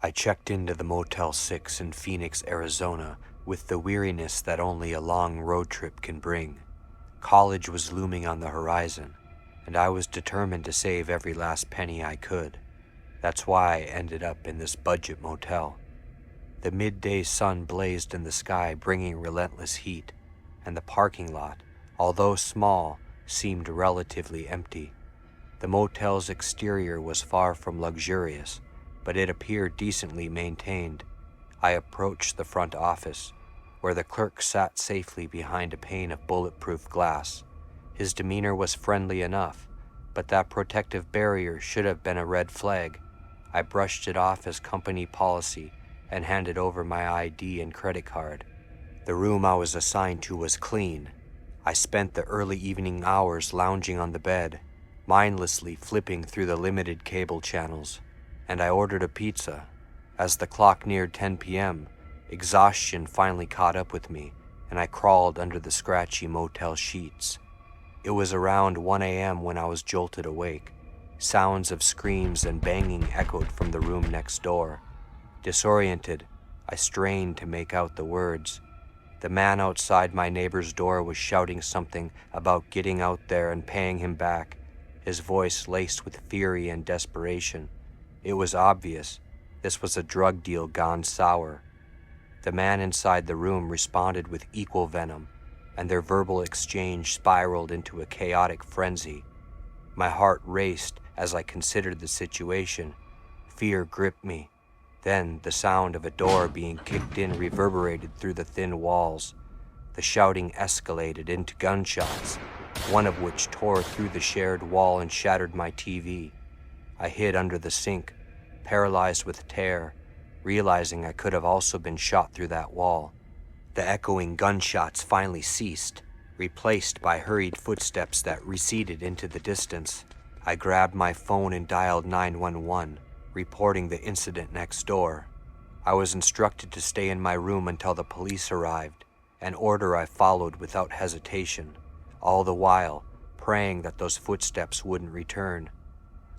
I checked into the Motel 6 in Phoenix, Arizona, with the weariness that only a long road trip can bring. College was looming on the horizon, and I was determined to save every last penny I could. That's why I ended up in this budget motel. The midday sun blazed in the sky, bringing relentless heat, and the parking lot, although small, seemed relatively empty. The motel's exterior was far from luxurious, but it appeared decently maintained. I approached the front office, where the clerk sat safely behind a pane of bulletproof glass. His demeanor was friendly enough, but that protective barrier should have been a red flag. I brushed it off as company policy and handed over my ID and credit card. The room I was assigned to was clean. I spent the early evening hours lounging on the bed, mindlessly flipping through the limited cable channels, and I ordered a pizza. As the clock neared 10 p.m., exhaustion finally caught up with me, and I crawled under the scratchy motel sheets. It was around 1 a.m. when I was jolted awake. Sounds of screams and banging echoed from the room next door. Disoriented, I strained to make out the words. The man outside my neighbor's door was shouting something about getting out there and paying him back, his voice laced with fury and desperation. It was obvious. This was a drug deal gone sour. The man inside the room responded with equal venom, and their verbal exchange spiraled into a chaotic frenzy. My heart raced as I considered the situation. Fear gripped me. Then the sound of a door being kicked in reverberated through the thin walls. The shouting escalated into gunshots, one of which tore through the shared wall and shattered my TV. I hid under the sink, paralyzed with terror, realizing I could have also been shot through that wall. The echoing gunshots finally ceased, replaced by hurried footsteps that receded into the distance. I grabbed my phone and dialed 911, reporting the incident next door. I was instructed to stay in my room until the police arrived, an order I followed without hesitation, all the while praying that those footsteps wouldn't return.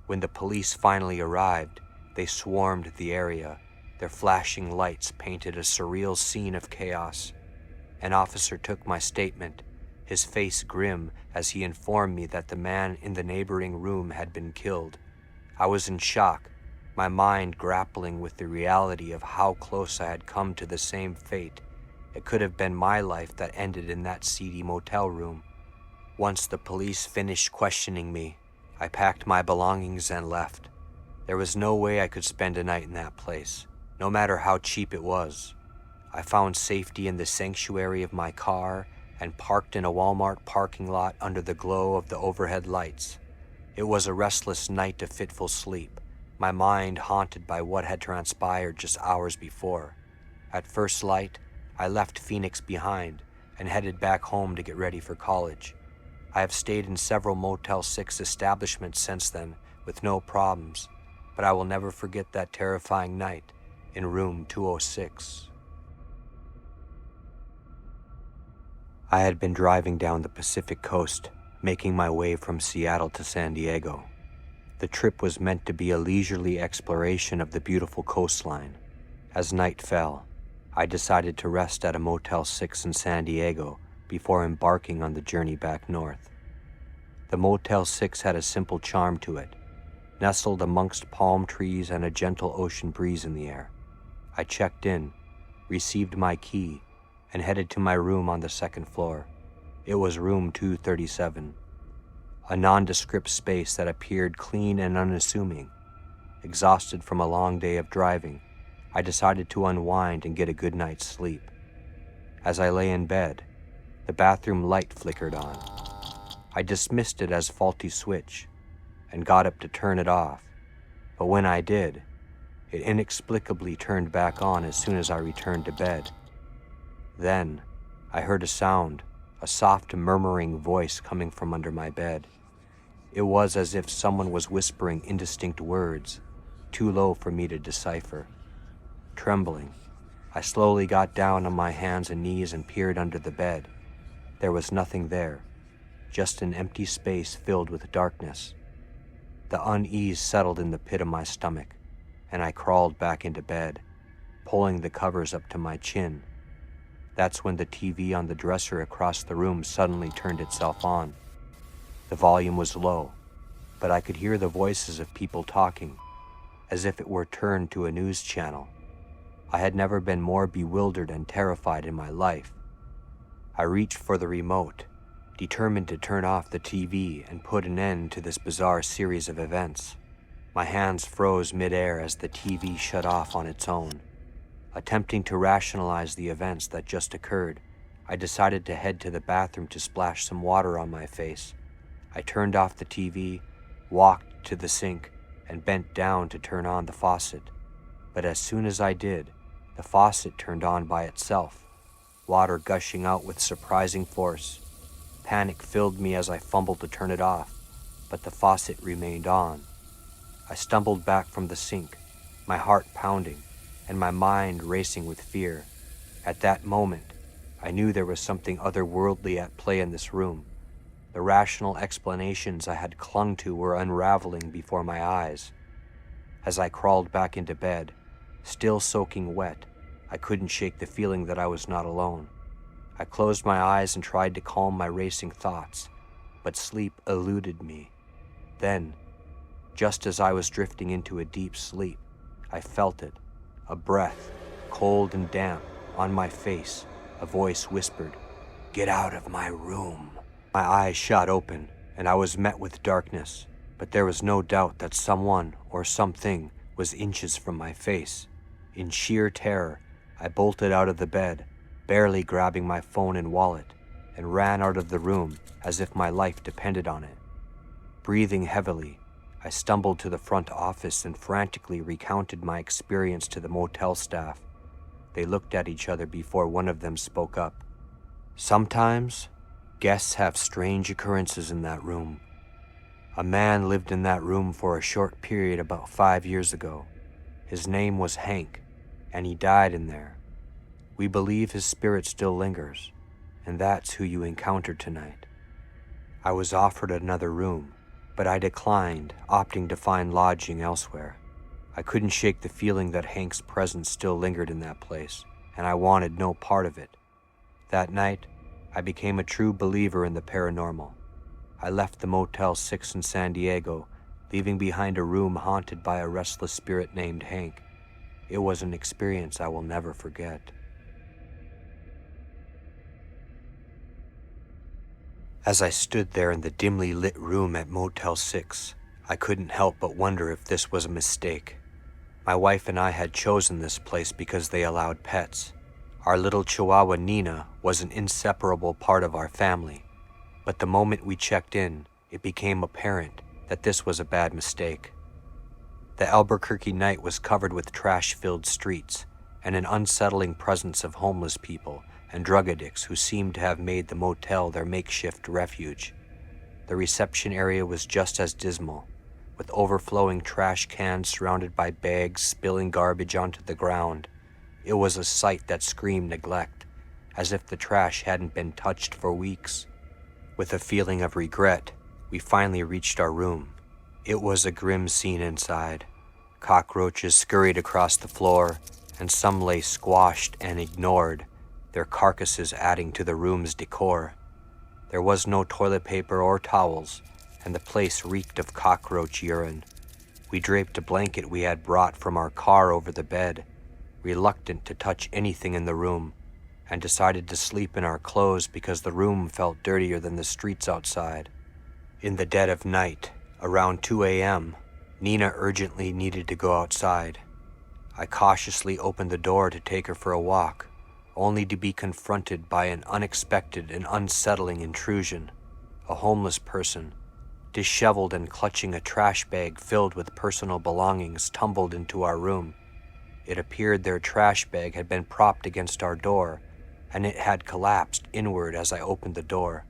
When the police finally arrived, they swarmed the area. Their flashing lights painted a surreal scene of chaos. An officer took my statement, his face grim as he informed me that the man in the neighboring room had been killed. I was in shock, my mind grappling with the reality of how close I had come to the same fate. It could have been my life that ended in that seedy motel room. Once the police finished questioning me, I packed my belongings and left. There was no way I could spend a night in that place, no matter how cheap it was. I found safety in the sanctuary of my car and parked in a Walmart parking lot under the glow of the overhead lights. It was a restless night to fitful sleep, my mind haunted by what had transpired just hours before. At first light, I left Phoenix behind and headed back home to get ready for college. I have stayed in several Motel 6 establishments since then with no problems, but I will never forget that terrifying night in room 206. I had been driving down the Pacific coast, making my way from Seattle to San Diego. The trip was meant to be a leisurely exploration of the beautiful coastline. As night fell, I decided to rest at a Motel 6 in San Diego before embarking on the journey back north. The Motel 6 had a simple charm to it, nestled amongst palm trees and a gentle ocean breeze in the air. I checked in, received my key, and headed to my room on the second floor. It was room 237, a nondescript space that appeared clean and unassuming. Exhausted from a long day of driving, I decided to unwind and get a good night's sleep. As I lay in bed, the bathroom light flickered on. I dismissed it as faulty switch and got up to turn it off, but when I did, it inexplicably turned back on as soon as I returned to bed. Then, I heard a sound, a soft murmuring voice coming from under my bed. It was as if someone was whispering indistinct words, too low for me to decipher. Trembling, I slowly got down on my hands and knees and peered under the bed. There was nothing there, just an empty space filled with darkness. The unease settled in the pit of my stomach, and I crawled back into bed, pulling the covers up to my chin. That's when the TV on the dresser across the room suddenly turned itself on. The volume was low, but I could hear the voices of people talking, as if it were turned to a news channel. I had never been more bewildered and terrified in my life. I reached for the remote, determined to turn off the TV and put an end to this bizarre series of events. My hands froze midair as the TV shut off on its own. Attempting to rationalize the events that just occurred, I decided to head to the bathroom to splash some water on my face. I turned off the TV, walked to the sink, and bent down to turn on the faucet. But as soon as I did, the faucet turned on by itself, water gushing out with surprising force. Panic filled me as I fumbled to turn it off, but the faucet remained on. I stumbled back from the sink, my heart pounding, and my mind racing with fear. At that moment, I knew there was something otherworldly at play in this room. The rational explanations I had clung to were unraveling before my eyes. As I crawled back into bed, still soaking wet, I couldn't shake the feeling that I was not alone. I closed my eyes and tried to calm my racing thoughts, but sleep eluded me. Then, just as I was drifting into a deep sleep, I felt it, a breath, cold and damp, on my face. A voice whispered, "Get out of my room." My eyes shot open, and I was met with darkness, but there was no doubt that someone or something was inches from my face. In sheer terror, I bolted out of the bed, barely grabbing my phone and wallet, and ran out of the room as if my life depended on it. Breathing heavily, I stumbled to the front office and frantically recounted my experience to the motel staff. They looked at each other before one of them spoke up. "Sometimes, guests have strange occurrences in that room. A man lived in that room for a short period about 5 years ago. His name was Hank, and he died in there. We believe his spirit still lingers, and that's who you encountered tonight." I was offered another room, but I declined, opting to find lodging elsewhere. I couldn't shake the feeling that Hank's presence still lingered in that place, and I wanted no part of it. That night, I became a true believer in the paranormal. I left the Motel 6 in San Diego, leaving behind a room haunted by a restless spirit named Hank. It was an experience I will never forget. As I stood there in the dimly lit room at Motel 6, I couldn't help but wonder if this was a mistake. My wife and I had chosen this place because they allowed pets. Our little Chihuahua Nina was an inseparable part of our family, but the moment we checked in, it became apparent that this was a bad mistake. The Albuquerque night was covered with trash-filled streets and an unsettling presence of homeless people and drug addicts who seemed to have made the motel their makeshift refuge. The reception area was just as dismal, with overflowing trash cans surrounded by bags spilling garbage onto the ground. It was a sight that screamed neglect, as if the trash hadn't been touched for weeks. With a feeling of regret, we finally reached our room. It was a grim scene inside. Cockroaches scurried across the floor, and some lay squashed and ignored, their carcasses adding to the room's decor. There was no toilet paper or towels, and the place reeked of cockroach urine. We draped a blanket we had brought from our car over the bed, reluctant to touch anything in the room, and decided to sleep in our clothes because the room felt dirtier than the streets outside. In the dead of night, around 2 a.m., Nina urgently needed to go outside. I cautiously opened the door to take her for a walk, only to be confronted by an unexpected and unsettling intrusion. A homeless person, disheveled and clutching a trash bag filled with personal belongings, tumbled into our room. It appeared their trash bag had been propped against our door, and it had collapsed inward as I opened the door.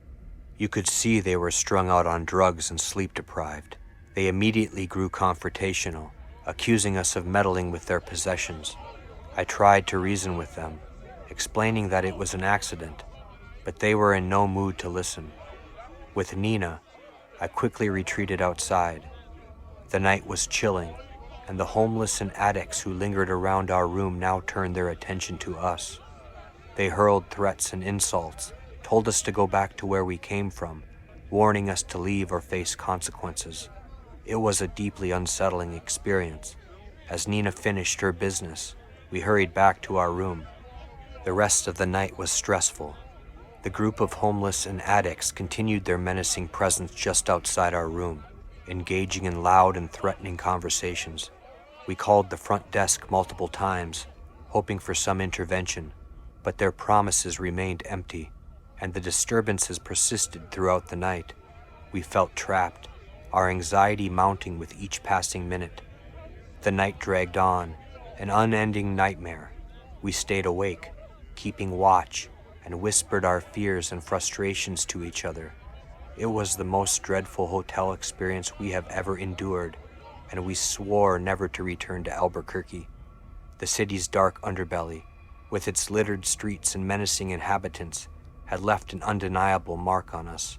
You could see they were strung out on drugs and sleep-deprived. They immediately grew confrontational, accusing us of meddling with their possessions. I tried to reason with them, explaining that it was an accident, but they were in no mood to listen. With Nina, I quickly retreated outside. The night was chilling, and the homeless and addicts who lingered around our room now turned their attention to us. They hurled threats and insults, told us to go back to where we came from, warning us to leave or face consequences. It was a deeply unsettling experience. As Nina finished her business, we hurried back to our room. The rest of the night was stressful. The group of homeless and addicts continued their menacing presence just outside our room, engaging in loud and threatening conversations. We called the front desk multiple times, hoping for some intervention, but their promises remained empty, and the disturbances persisted throughout the night. We felt trapped, our anxiety mounting with each passing minute. The night dragged on, an unending nightmare. We stayed awake, keeping watch, and whispered our fears and frustrations to each other. It was the most dreadful hotel experience we have ever endured, and we swore never to return to Albuquerque. The city's dark underbelly, with its littered streets and menacing inhabitants, had left an undeniable mark on us.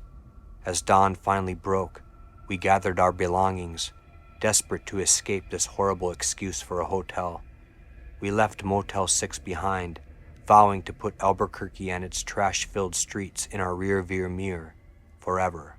As dawn finally broke, we gathered our belongings, desperate to escape this horrible excuse for a hotel. We left Motel 6 behind, vowing to put Albuquerque and its trash-filled streets in our rear-view mirror forever.